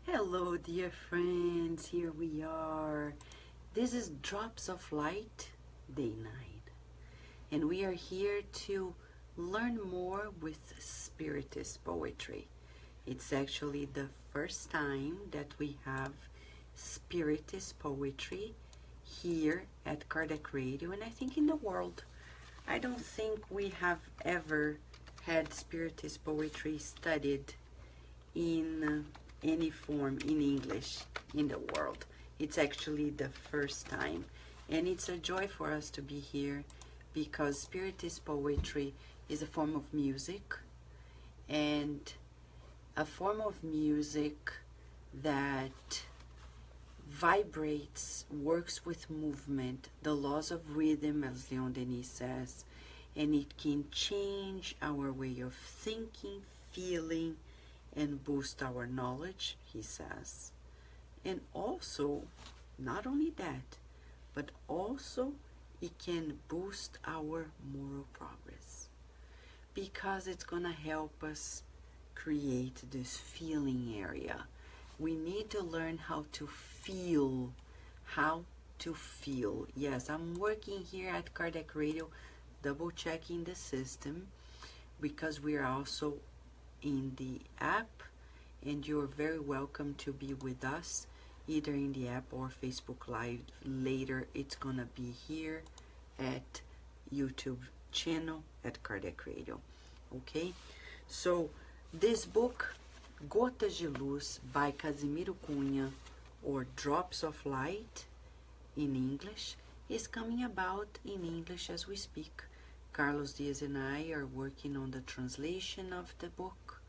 Hello, dear friends. Here we are. This is Drops of Light, Day 9. And we are here to learn more with Spiritist poetry. It's actually the first time that we have Spiritist poetry here at Kardec Radio, and I think in the world. I don't think we have ever had Spiritist poetry studied in any form in English in the world. It's actually the first time, and it's a joy for us to be here because Spiritist poetry is a form of music, and a form of music that vibrates, works with movement, the laws of rhythm, as Leon Denis says, and it can change our way of thinking, feeling, and boost our knowledge, he says. And also, not only that, but also it can boost our moral progress because it's gonna help us create this feeling area. We need to learn how to feel, Yes, I'm working here at Kardec Radio, double checking the system because we are also in the app, and you're very welcome to be with us either in the app or Facebook Live. Later it's gonna be here at YouTube channel at Kardec Radio. Okay, so this book, Gotas de Luz by Casimiro Cunha, or Drops of Light in English, is coming about in English as we speak. Carlos Diaz and I are working on the translation of the book,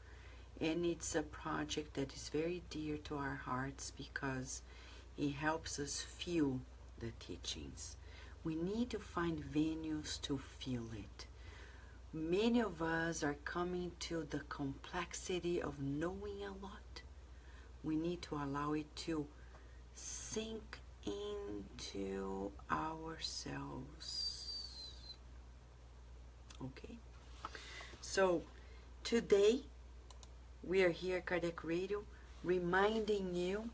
and it's a project that is very dear to our hearts because it helps us feel the teachings. We need to find venues to feel it. Many of us are coming to the complexity of knowing a lot. We need to allow it to sink into ourselves. Okay, so today we are here at Kardec Radio reminding you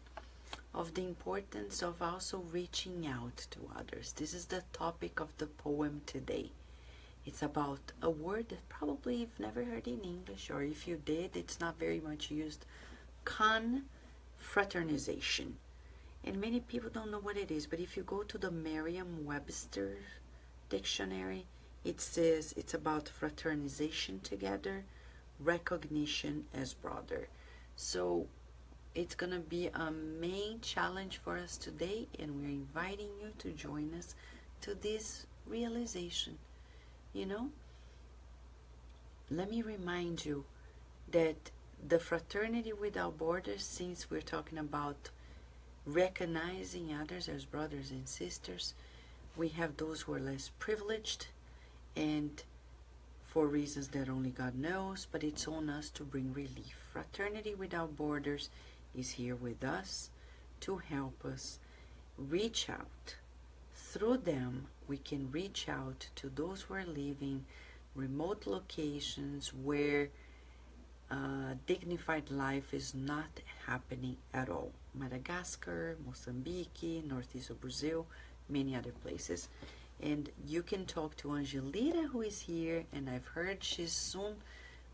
of the importance of also reaching out to others. This is the topic of the poem today. It's about a word that probably you've never heard in English, or if you did, it's not very much used. Confraternization. And many people don't know what it is, but if you go to the Merriam-Webster dictionary, it says it's about fraternization together, recognition as brother. So it's gonna be a main challenge for us today, and we're inviting you to join us to this realization. You know, let me remind you that the fraternity without borders, since we're talking about recognizing others as brothers and sisters, we have those who are less privileged, and for reasons that only God knows, but it's on us to bring relief. Fraternity without borders is here with us to help us reach out. Through them, we can reach out to those who are living remote locations where dignified life is not happening at all. Madagascar, Mozambique, northeast of Brazil, many other places. And you can talk to Angelita, who is here, and I've heard she's soon,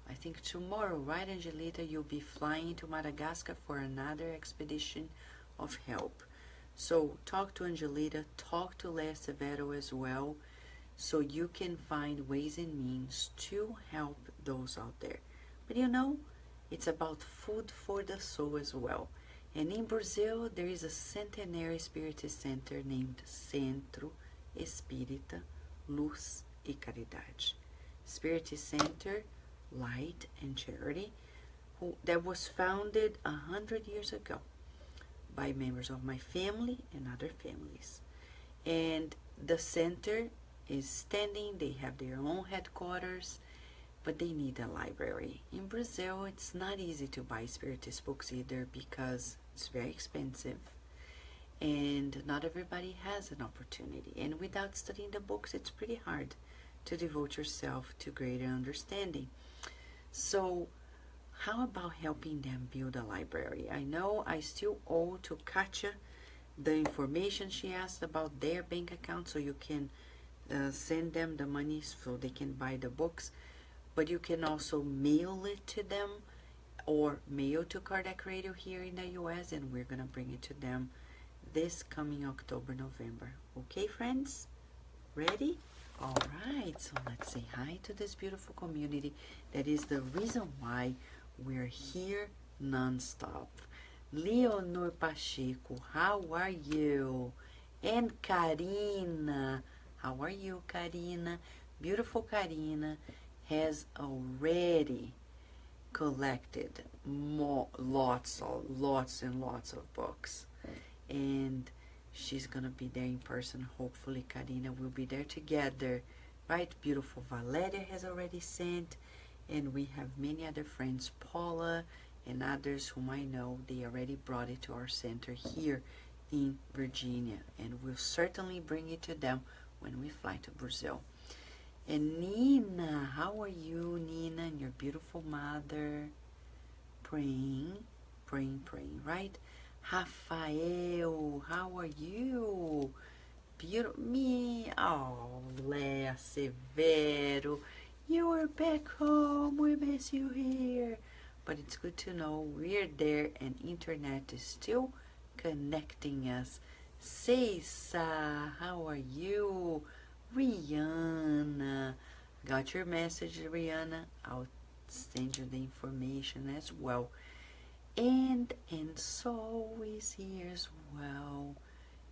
I think tomorrow, right, Angelita? You'll be flying to Madagascar for another expedition of help. So talk to Angelita, talk to Lea Severo as well, so you can find ways and means to help those out there. But you know, it's about food for the soul as well. And in Brazil, there is a centenary spiritist center named Centro Espírita Luz e Caridade. Spiritist Center, Light and Charity, that was founded 100 years ago by members of my family and other families. And the center is standing, they have their own headquarters, but they need a library. In Brazil, it's not easy to buy Spiritist books either because it's very expensive, and not everybody has an opportunity. And without studying the books, it's pretty hard to devote yourself to greater understanding. So how about helping them build a library? I know I still owe to Katya the information she asked about their bank account, so you can send them the money so they can buy the books, but you can also mail it to them or mail to Kardec Radio here in the US, and we're gonna bring it to them this coming October, November. Okay, friends? Ready? All right, so let's say hi to this beautiful community. That is the reason why we're here non-stop. Leonor Pacheco, how are you? And Karina, how are you, Karina? Beautiful Karina has already collected lots and lots of books, and she's gonna be there in person. Hopefully Karina will be there together, right? Beautiful Valeria has already sent, and we have many other friends, Paula and others whom I know. They already brought it to our center here in Virginia, and we'll certainly bring it to them when we fly to Brazil. And Nina, how are you, Nina, and your beautiful mother? Praying, right? Rafael, how are you? Beautiful, me, oh, Lea Severo, you are back home, we miss you here. But it's good to know we're there and internet is still connecting us. Ceisa, how are you? Rihanna, got your message, Rihanna. I'll send you the information as well. And Sol is here as well.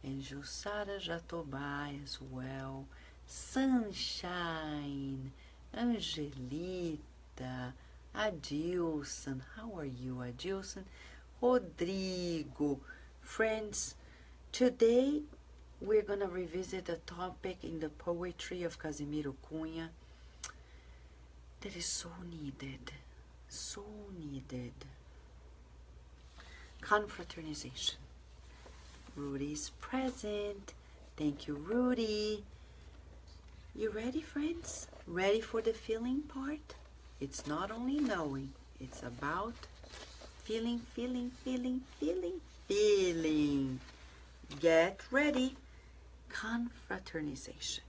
And Jussara Jatobá as well. Sunshine, Angelita, Adilson, how are you, Adilson? Rodrigo. Friends, today we're going to revisit a topic in the poetry of Casimiro Cunha that is so needed, so needed. Confraternization. Rudy's present. Thank you, Rudy. You ready, friends? Ready for the feeling part? It's not only knowing, it's about feeling. Get ready. Confraternization.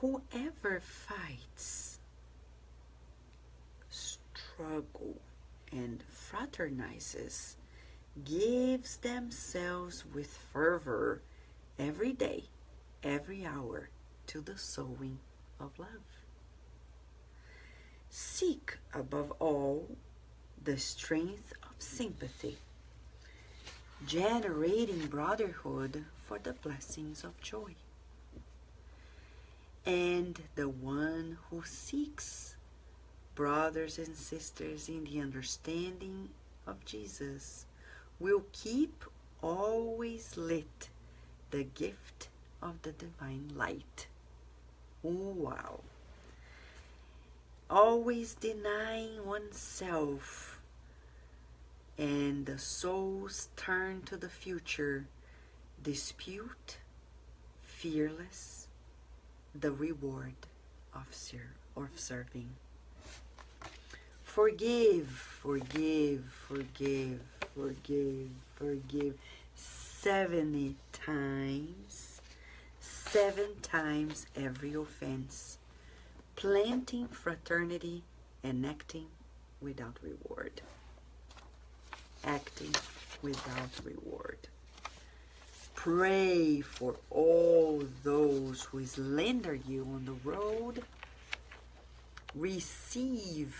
Whoever fights, struggle, and fraternizes gives themselves with fervor every day, every hour, to the sowing of love. Seek above all the strength of sympathy, generating brotherhood for the blessings of joy. And the one who seeks brothers and sisters in the understanding of Jesus will keep always lit the gift of the divine light. Wow. Always denying oneself, and the soul's turn to the future, dispute, fearless, the reward of serving. Forgive 70 times, 7 times every offense, planting fraternity and acting without reward. Acting without reward. Pray for all those who slander you on the road. Receive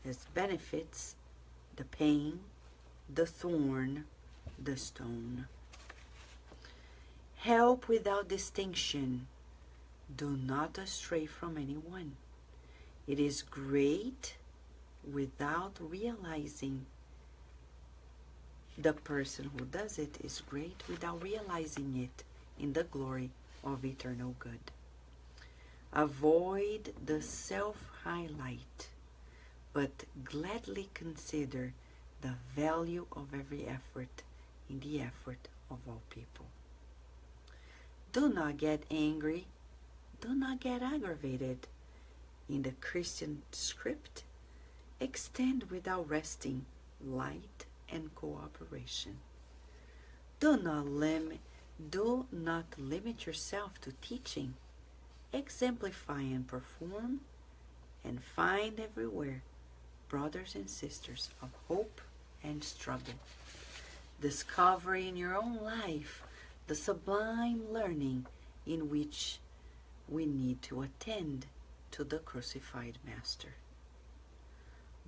as benefits the pain, the thorn, the stone. Help without distinction. Do not astray from anyone. It is great without realizing. The person who does it is great without realizing it in the glory of eternal good. Avoid the self-highlight, but gladly consider the value of every effort in the effort of all people. Do not get angry. Do not get aggravated. in the Christian script extend without resting light and cooperation. Do not limit yourself to teaching. Exemplify and perform, and find everywhere brothers and sisters of hope and struggle. Discover in your own life the sublime learning in which we need to attend to the crucified Master.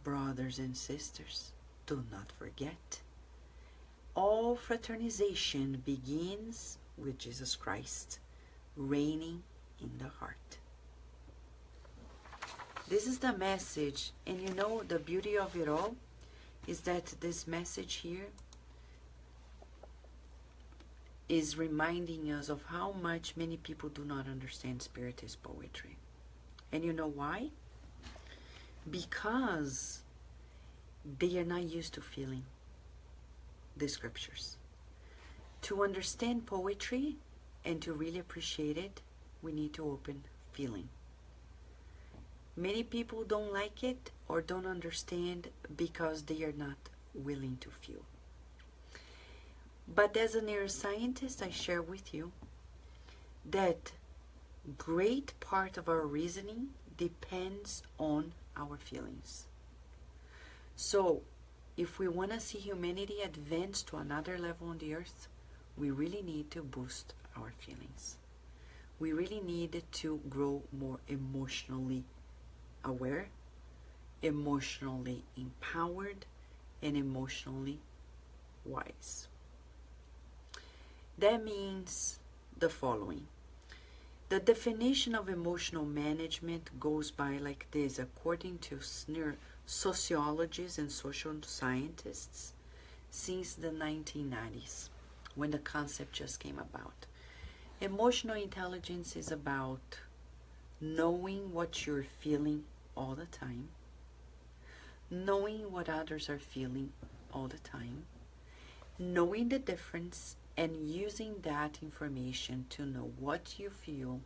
Brothers and sisters, do not forget, all fraternization begins with Jesus Christ reigning in the heart. This is the message, and you know the beauty of it all is that this message here is reminding us of how much many people do not understand Spiritist poetry. And you know why? Because they are not used to feeling the scriptures. To understand poetry and to really appreciate it, we need to open feeling. Many people don't like it or don't understand because they are not willing to feel. But as a neuroscientist, I share with you that great part of our reasoning depends on our feelings. So, if we want to see humanity advance to another level on the earth, we really need to boost our feelings. We really need to grow more emotionally aware, emotionally empowered, and emotionally wise. That means the following. The definition of emotional management goes by like this, according to sociologists and social scientists, since the 1990s, when the concept just came about. Emotional intelligence is about knowing what you're feeling all the time, knowing what others are feeling all the time, knowing the difference, and using that information to know what you feel,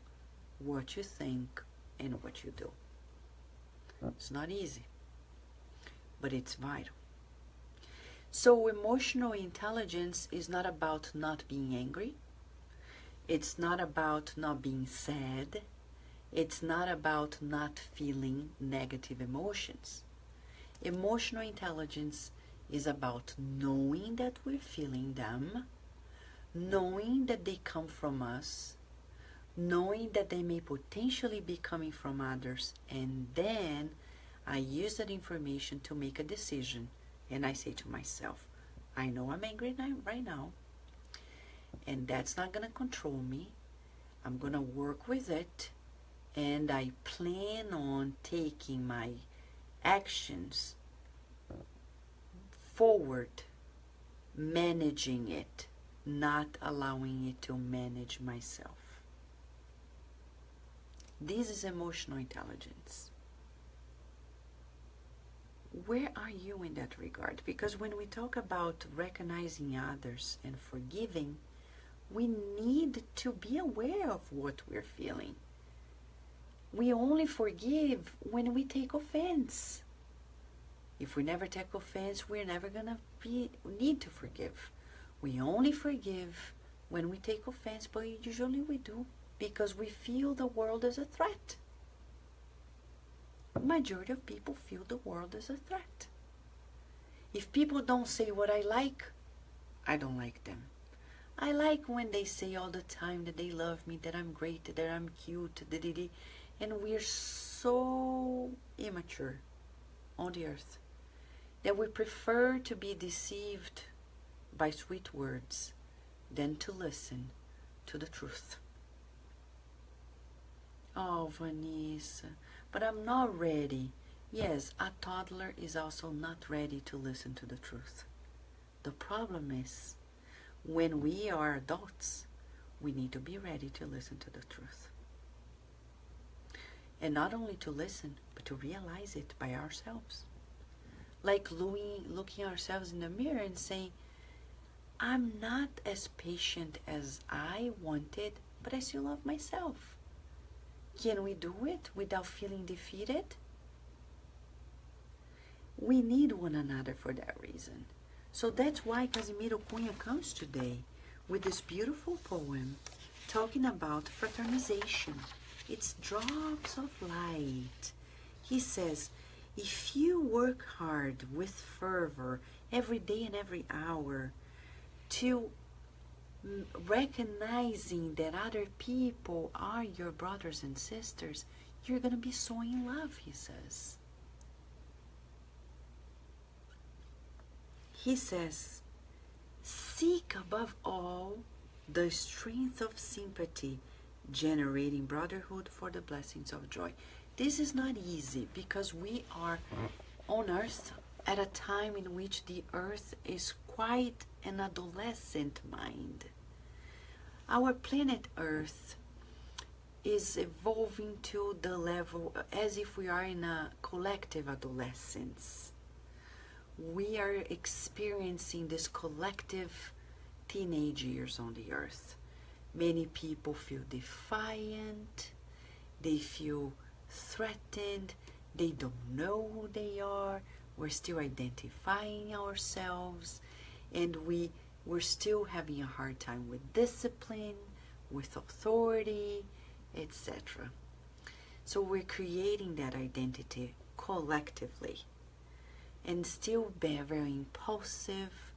what you think, and what you do. It's not easy, but it's vital. So emotional intelligence is not about not being angry. It's not about not being sad. It's not about not feeling negative emotions. Emotional intelligence is about knowing that we're feeling them, knowing that they come from us, knowing that they may potentially be coming from others, and then I use that information to make a decision. And I say to myself, I know I'm angry right now, and that's not going to control me. I'm going to work with it, and I plan on taking my actions forward, managing it, not allowing it to manage myself. This is emotional intelligence. Where are you in that regard? Because when we talk about recognizing others and forgiving, we need to be aware of what we're feeling. We only forgive when we take offense. If we never take offense, we're never going to need to forgive. We only forgive when we take offense, but usually we do because we feel the world as a threat. Majority of people feel the world as a threat. If people don't say what I like, I don't like them. I like when they say all the time that they love me, that I'm great, that I'm cute, and we're so immature on the earth that we prefer to be deceived by sweet words than to listen to the truth. Oh, Vanessa, but I'm not ready. Yes, a toddler is also not ready to listen to the truth. The problem is, when we are adults, we need to be ready to listen to the truth. And not only to listen, but to realize it by ourselves. Like looking ourselves in the mirror and saying, I'm not as patient as I wanted, but I still love myself. Can we do it without feeling defeated? We need one another for that reason. So that's why Casimiro Cunha comes today with this beautiful poem talking about fraternization. It's drops of light. He says, if you work hard with fervor every day and every hour to recognizing that other people are your brothers and sisters, you're going to be so in love, he says. He says, seek above all the strength of sympathy, generating brotherhood for the blessings of joy. This is not easy because we are on earth at a time in which the earth is quite an adolescent mind. Our planet Earth is evolving to the level as if we are in a collective adolescence. We are experiencing this collective teenage years on the earth. Many people feel defiant, they feel threatened, they don't know who they are, we're still identifying ourselves, and we're still having a hard time with discipline, with authority, etc. So we're creating that identity collectively, and still very impulsive,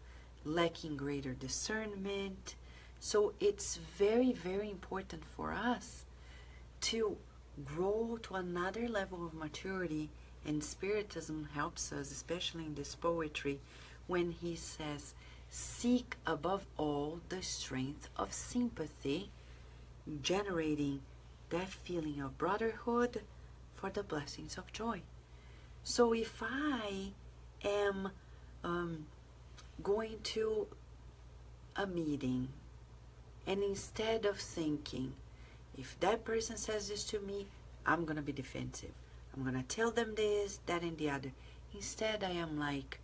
lacking greater discernment. So it's very, very important for us to grow to another level of maturity, and Spiritism helps us, especially in this poetry, when he says, seek above all the strength of sympathy, generating that feeling of brotherhood for the blessings of joy. So if I am going to a meeting, and instead of thinking, if that person says this to me, I'm going to be defensive, I'm going to tell them this, that, and the other. Instead, I am like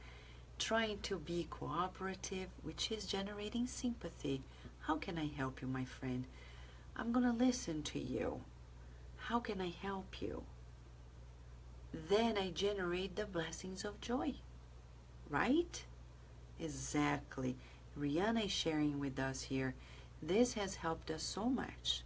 trying to be cooperative, which is generating sympathy. How can I help you, my friend? I'm going to listen to you. How can I help you? Then I generate the blessings of joy, right? Exactly. Rihanna is sharing with us here. This has helped us so much.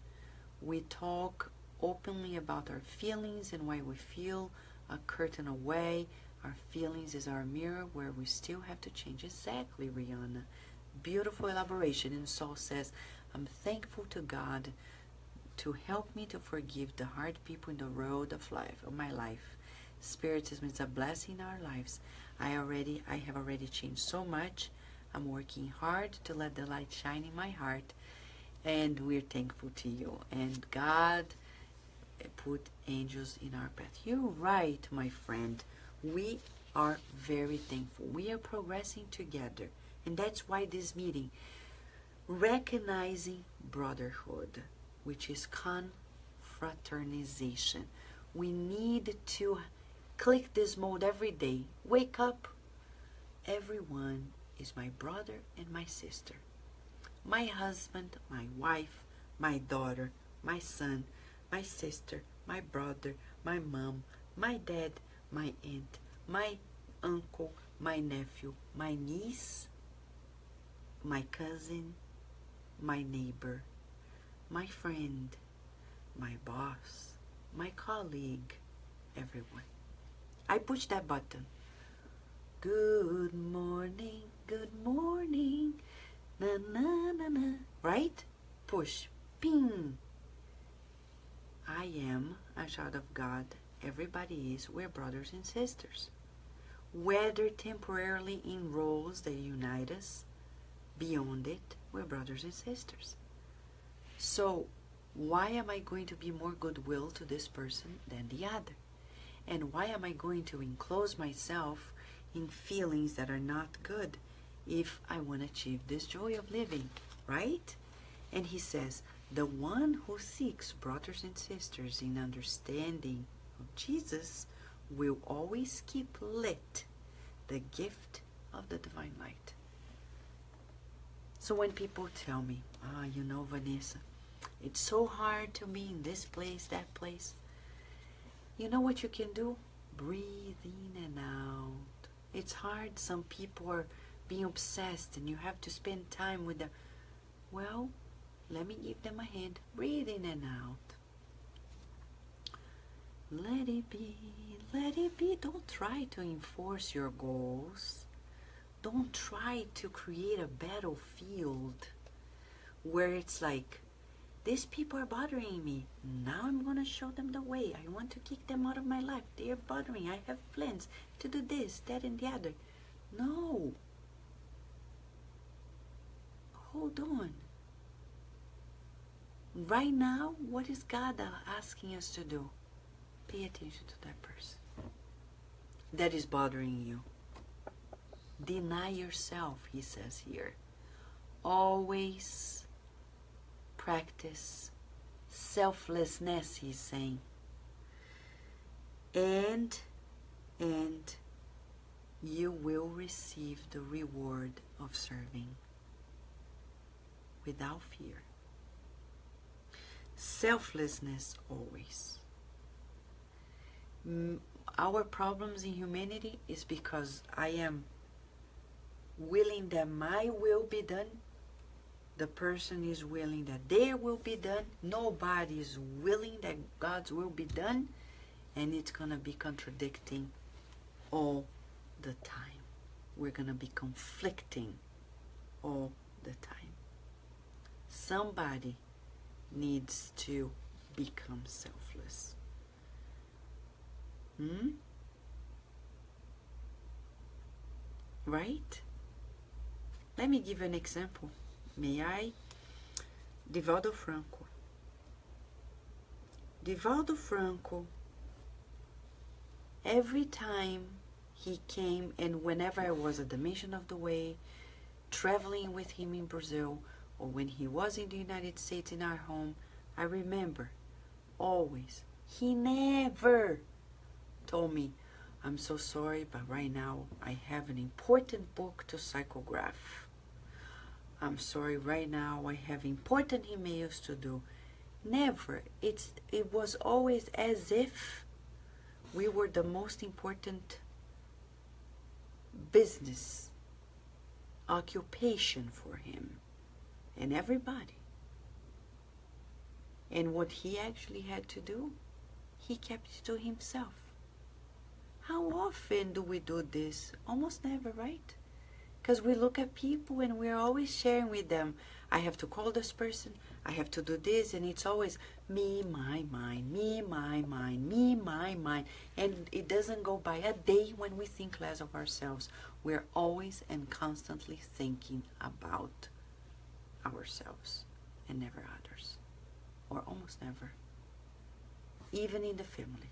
We talk openly about our feelings and why we feel, a curtain away. Our feelings is our mirror where we still have to change. Exactly, Rihanna. Beautiful elaboration. And Saul says, I'm thankful to God to help me to forgive the hard people in the road of life, of my life. Spiritism is a blessing in our lives. I have already changed so much. I'm working hard to let the light shine in my heart, and we're thankful to you. And God put angels in our path. You're right, my friend. We are very thankful. We are progressing together, and that's why this meeting, recognizing brotherhood, which is confraternization. We need to click this mode every day. Wake up. Everyone is my brother and my sister. My husband, my wife, my daughter, my son, my sister, my brother, my mom, my dad, my aunt, my uncle, my nephew, my niece, my cousin, my neighbor, my friend, my boss, my colleague, everyone. I push that button. Good morning, na na na na. Right? Push. Ping. I am a child of God. Everybody is. We're brothers and sisters. Whether temporarily in roles that unite us, beyond it, we're brothers and sisters. So, why am I going to be more goodwill to this person than the other? And why am I going to enclose myself in feelings that are not good if I want to achieve this joy of living, right? And he says, the one who seeks brothers and sisters in understanding of Jesus will always keep lit the gift of the divine light. So when people tell me, you know, Vanessa, It's so hard to be in this place, that place. You know what you can do? Breathe in and out. It's hard. Some people are being obsessed and you have to spend time with them. Well, let me give them a hand. Breathe in and out. Let it be, let it be. Don't try to enforce your goals. Don't try to create a battlefield where it's like, these people are bothering me. Now I'm going to show them the way. I want to kick them out of my life. They are bothering. I have plans to do this, that, and the other. No. Hold on. Right now, what is God asking us to do? Pay attention to that person that is bothering you. Deny yourself, he says here. Always practice selflessness, he's saying. And you will receive the reward of serving without fear. Selflessness always. Our problems in humanity is because I am willing that my will be done. The person is willing that their will be done. Nobody is willing that God's will be done. And it's going to be contradicting all the time. We're going to be conflicting all the time. Somebody needs to become selfless. Right? Let me give an example. May I? Divaldo Franco. Divaldo Franco, every time he came, and whenever I was at the Mission of the Way, traveling with him in Brazil, or when he was in the United States in our home, I remember always, he never told me, I'm so sorry, but right now I have an important book to psychograph. I'm sorry, right now I have important emails to do. Never. It was always as if we were the most important business, occupation for him and everybody. And what he actually had to do, he kept it to himself. How often do we do this? Almost never, right? Because we look at people and we're always sharing with them, I have to call this person, I have to do this, and it's always me, my mind, me, my mind, me, my mind. And it doesn't go by a day when we think less of ourselves. We're always and constantly thinking about ourselves and never others. Or almost never. Even in the family.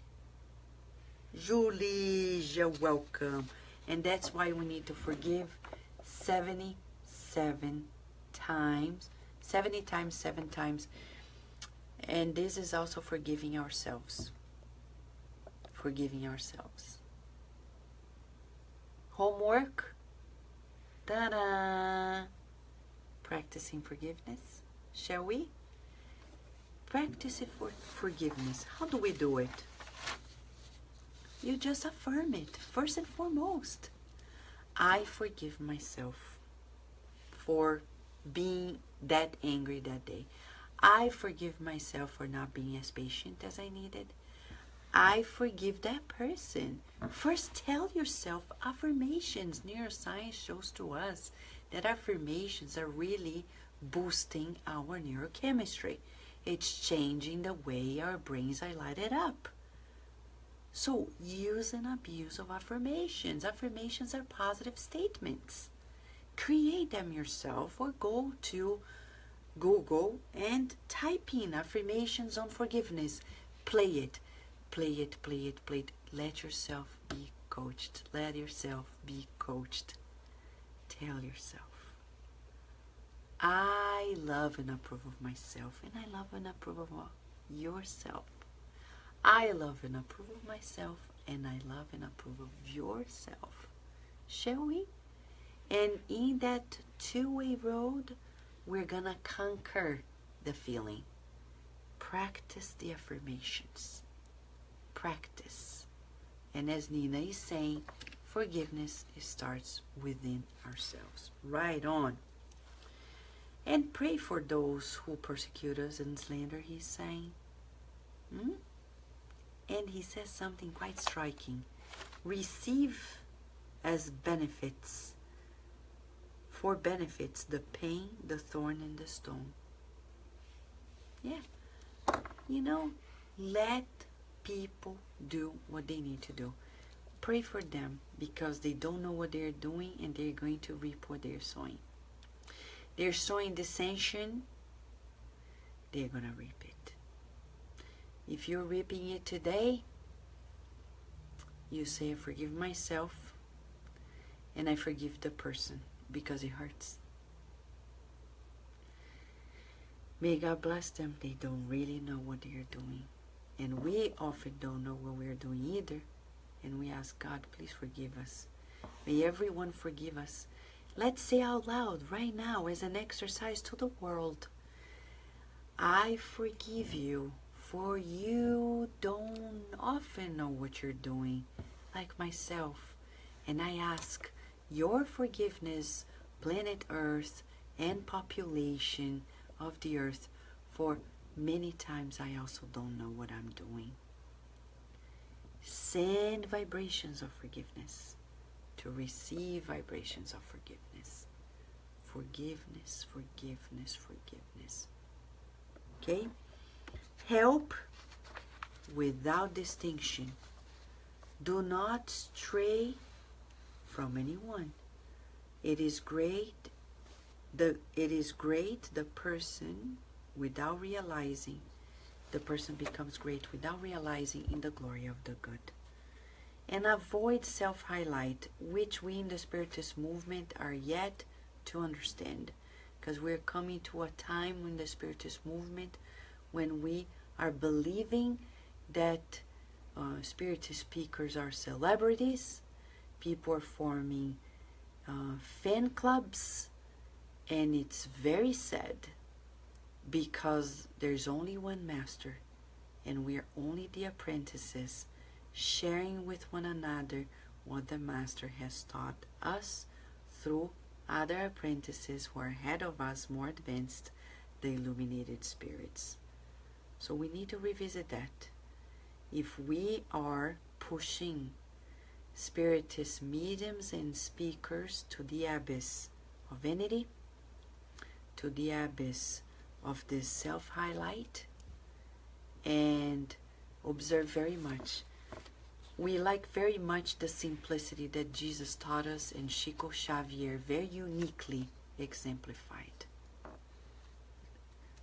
Julie, you're welcome. And that's why we need to forgive 77 times. 70 times, 7 times. And this is also forgiving ourselves. Forgiving ourselves. Homework. Ta-da! Practicing forgiveness. Shall we? Practice it for forgiveness. How do we do it? You just affirm it. First and foremost, I forgive myself for being that angry that day. I forgive myself for not being as patient as I needed. I forgive that person. First, tell yourself affirmations. Neuroscience shows to us that affirmations are really boosting our neurochemistry. It's changing the way our brains are lighted up. So use and abuse of affirmations. Affirmations are positive statements. Create them yourself or go to Google and type in affirmations on forgiveness. Play it. Play it, play it, play it. Let yourself be coached. Let yourself be coached. Tell yourself, I love and approve of myself, and I love and approve of yourself. I love and approve of myself, and I love and approve of yourself. Shall we? And in that two-way road, we're gonna conquer the feeling. practice the affirmations. Practice. And as Nina is saying, forgiveness starts within ourselves. Right on. And pray for those who persecute us and slander, he's saying. And he says something quite striking. Receive as benefits, for benefits, the pain, the thorn, and the stone. Yeah. You know, let people do what they need to do. Pray for them, because they don't know what they're doing, and they're going to reap what they're sowing. They're sowing dissension, they're going to reap it. If you're reaping it today, you say, I forgive myself, and I forgive the person, because it hurts. May God bless them. They don't really know what they're doing. And we often don't know what we're doing either. And we ask God, please forgive us. May everyone forgive us. Let's say out loud right now as an exercise to the world. I forgive you, for you don't often know what you're doing, like myself. And I ask your forgiveness, planet Earth and population of the earth, for many times I also don't know what I'm doing. Send vibrations of forgiveness to receive vibrations of forgiveness. Forgiveness, forgiveness, forgiveness. Okay? Help without distinction. Do not stray from anyone. It is great the person without realizing, the person becomes great without realizing in the glory of the good. And avoid self-highlight, which we in the Spiritist movement are yet to understand, because we're coming to a time in the Spiritist movement when we are believing that Spiritist speakers are celebrities, people are forming fan clubs, and it's very sad, because there's only one master, and we are only the apprentices, sharing with one another what the master has taught us through other apprentices who are ahead of us, more advanced, the illuminated spirits. So we need to revisit that. If we are pushing Spiritist mediums and speakers to the abyss of vanity, to the abyss of this self-highlight, and observe very much. We like very much the simplicity that Jesus taught us, and Chico Xavier very uniquely exemplified.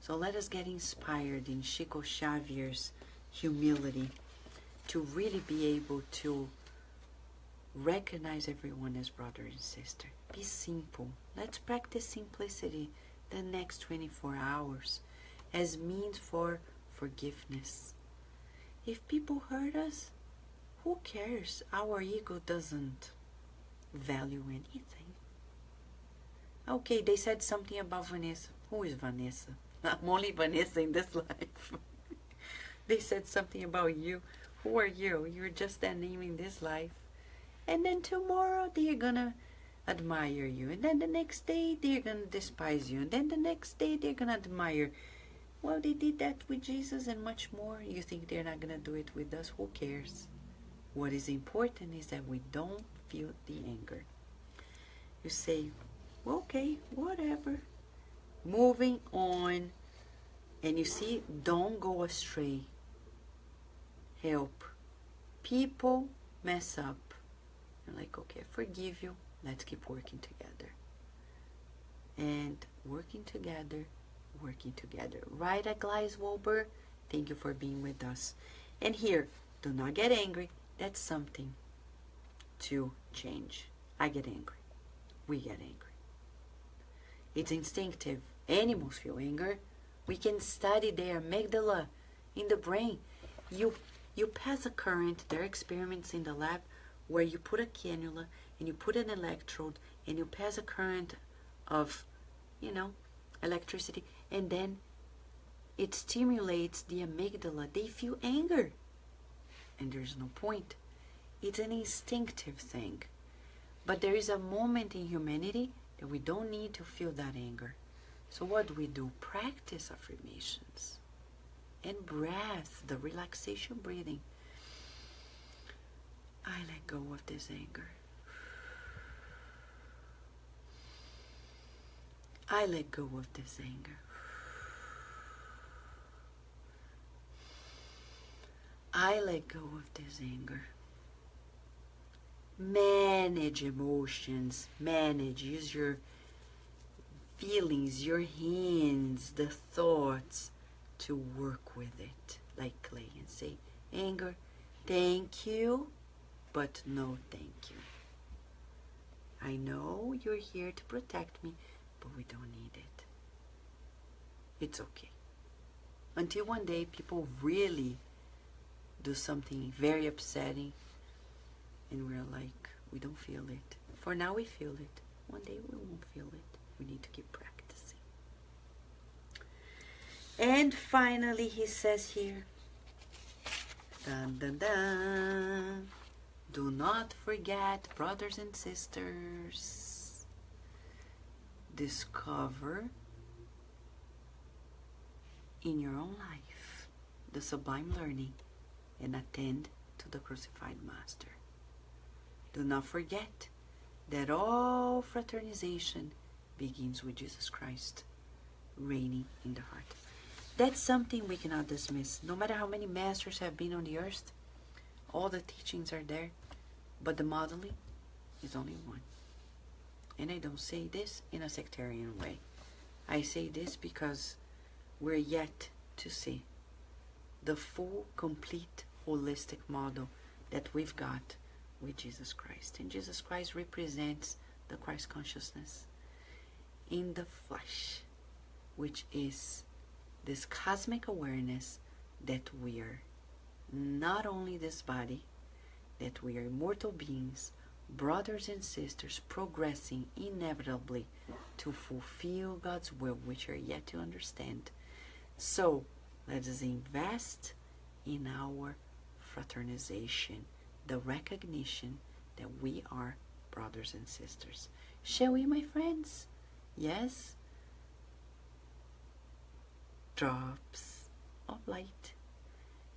So let us get inspired in Chico Xavier's humility to really be able to recognize everyone as brother and sister. Be simple. Let's practice simplicity the next 24 hours as means for forgiveness. If people hurt us, who cares? Our ego doesn't value anything. Okay, they said something about Vanessa. Who is Vanessa? I'm only Vanessa in this life. They said something about you. Who are you? You're just that name in this life. And then tomorrow they're gonna admire you. And then the next day they're gonna despise you. And then the next day they're gonna admire. Well, they did that with Jesus and much more. You think they're not gonna do it with us? Who cares? What is important is that we don't feel the anger. You say, well, okay, whatever. Moving on. And you see, don't go astray. Help. People mess up. You're like, okay, I forgive you. Let's keep working together. And working together, working together. Right, Aglaes Wolber? Thank you for being with us. And here, do not get angry. That's something to change. I get angry. We get angry. It's instinctive. Animals feel anger. We can study their amygdala in the brain. You pass a current. There are experiments in the lab where you put a cannula and you put an electrode and you pass a current of, electricity, and then it stimulates the amygdala. They feel anger, and there's no point. It's an instinctive thing. But there is a moment in humanity that we don't need to feel that anger. So what do we do? Practice affirmations and breath, the relaxation breathing. I let go of this anger. I let go of this anger. I let go of this anger. Manage emotions. Manage. Use your feelings, your hands, the thoughts to work with it. Like clay, and say, anger, thank you, but no thank you. I know you're here to protect me, but we don't need it. It's okay. Until one day people really do something very upsetting and we're like, we don't feel it. For now we feel it. One day we won't feel it. We need to keep practicing. And finally he says here, dun dun dun, do not forget, brothers and sisters, discover in your own life the sublime learning and attend to the crucified Master. Do not forget that all fraternization begins with Jesus Christ reigning in the heart. That's something we cannot dismiss. No matter how many masters have been on the earth, all the teachings are there, but the modeling is only one. And I don't say this in a sectarian way. I say this because we're yet to see the full, complete, holistic model that we've got with Jesus Christ. And Jesus Christ represents the Christ consciousness in the flesh, which is this cosmic awareness that we are not only this body, that we are immortal beings, brothers and sisters, progressing inevitably to fulfill God's will, which are yet to understand. So let us invest in our fraternization, the recognition that we are brothers and sisters. Shall we, my friends? Yes? Drops of light.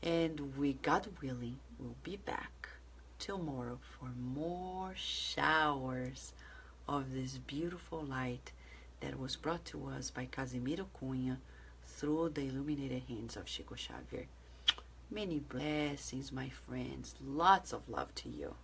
And we, God willing, will be back tomorrow for more showers of this beautiful light that was brought to us by Casimiro Cunha through the illuminated hands of Xavier. Many blessings, my friends. Lots of love to you.